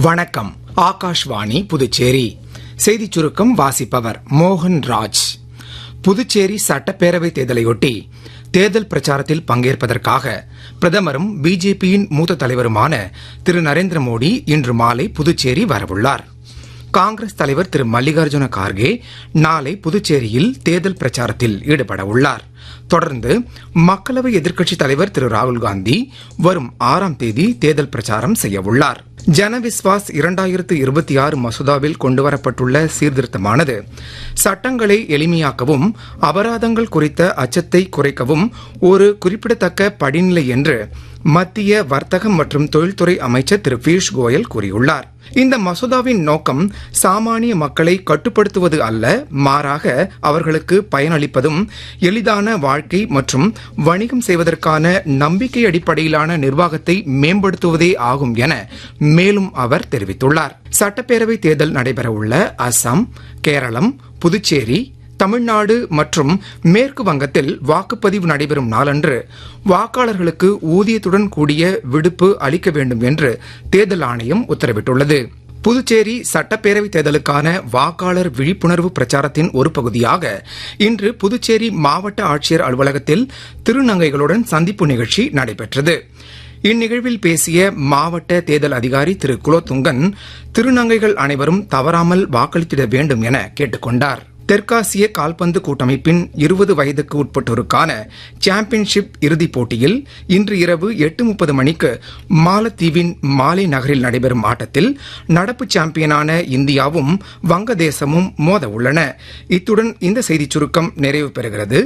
வணக்கம். ஆகாஷ்வாணி புதுச்சேரி செய்திச் சுருக்கம் வாசிப்பவர் மோகன் ராஜ். புதுச்சேரி சட்டப்பேரவை தேர்தலையொட்டி தேர்தல் பிரச்சாரத்தில் பங்கேற்பதற்காக பிரதமரும் பிஜேபியின் மூத்த தலைவருமான திரு நரேந்திர மோடி இன்று மாலை புதுச்சேரி வரவுள்ளார். காங்கிரஸ் தலைவர் திரு மல்லிகார்ஜுன கார்கே நாளை புதுச்சேரியில் தேர்தல் பிரச்சாரத்தில் ஈடுபட உள்ளார். தொடர்ந்து மக்களவை எதிர்க்கட்சித் தலைவர் திரு ராகுல்காந்தி வரும் 6ஆம் தேதி தேர்தல் பிரச்சாரம் செய்யவுள்ளார். ஜனவிஸ்வாஸ் 2026 மசோதாவில் கொண்டுவரப்பட்டுள்ள சீர்திருத்தமானது சட்டங்களை எளிமையாக்கவும் அபராதங்கள் குறித்த அச்சத்தை குறைக்கவும் ஒரு குறிப்பிடத்தக்க படிநிலை என்று மத்திய வர்த்தகம் மற்றும் தொழில்துறை அமைச்சர் திரு பியூஷ் கோயல் கூறியுள்ளார். இந்த மசோதாவின் நோக்கம் சாமானிய மக்களை கட்டுப்படுத்துவது அல்ல, மாறாக அவர்களுக்கு பயனளிப்பதும் எளிதான வாழ்க்கை மற்றும் வணிகம் செய்வதற்கான நம்பிக்கை அடிப்படையிலான நிர்வாகத்தை மேம்படுத்துவதே ஆகும் என மேலும் அவர் தெரிவித்துள்ளார். சட்டப்பேரவை தேர்தல் நடைபெறவுள்ள அசாம், கேரளம், புதுச்சேரி, தமிழ்நாடு மற்றும் மேற்கு வங்கத்தில் வாக்குப்பதிவு நடைபெறும் நாளன்று வாக்காளர்களுக்கு ஊதியத்துடன் கூடிய விடுப்பு அளிக்க வேண்டும் என்று தேர்தல் ஆணையம் உத்தரவிட்டுள்ளது. புதுச்சேரி சட்டப்பேரவை தேர்தலுக்கான வாக்காளர் விழிப்புணர்வு பிரச்சாரத்தின் ஒரு பகுதியாக இன்று புதுச்சேரி மாவட்ட ஆட்சியர் அலுவலகத்தில் திருநங்கைகளுடன் சந்திப்பு நிகழ்ச்சி நடைபெற்றது. இந்நிகழ்வில் பேசிய மாவட்ட தேர்தல் அதிகாரி திரு குலோத்துங்கன், திருநங்கைகள் அனைவரும் தவறாமல் வாக்களித்திட வேண்டும் என கேட்டுக் கொண்டார். தெற்காசிய கால்பந்து கூட்டமைப்பின் 20 வயதுக்கு உட்பட்டோருக்கான சாம்பியன்ஷிப் இறுதிப் போட்டியில் இன்று இரவு 8:30 மணிக்கு மாலத்தீவின் மாலே நகரில் நடைபெறும் ஆட்டத்தில் நடப்பு சாம்பியனான இந்தியாவும் வங்கதேசமும் மோத உள்ளன. இத்துடன் இந்த செய்திச் சுருக்கம் நிறைவு பெறுகிறது.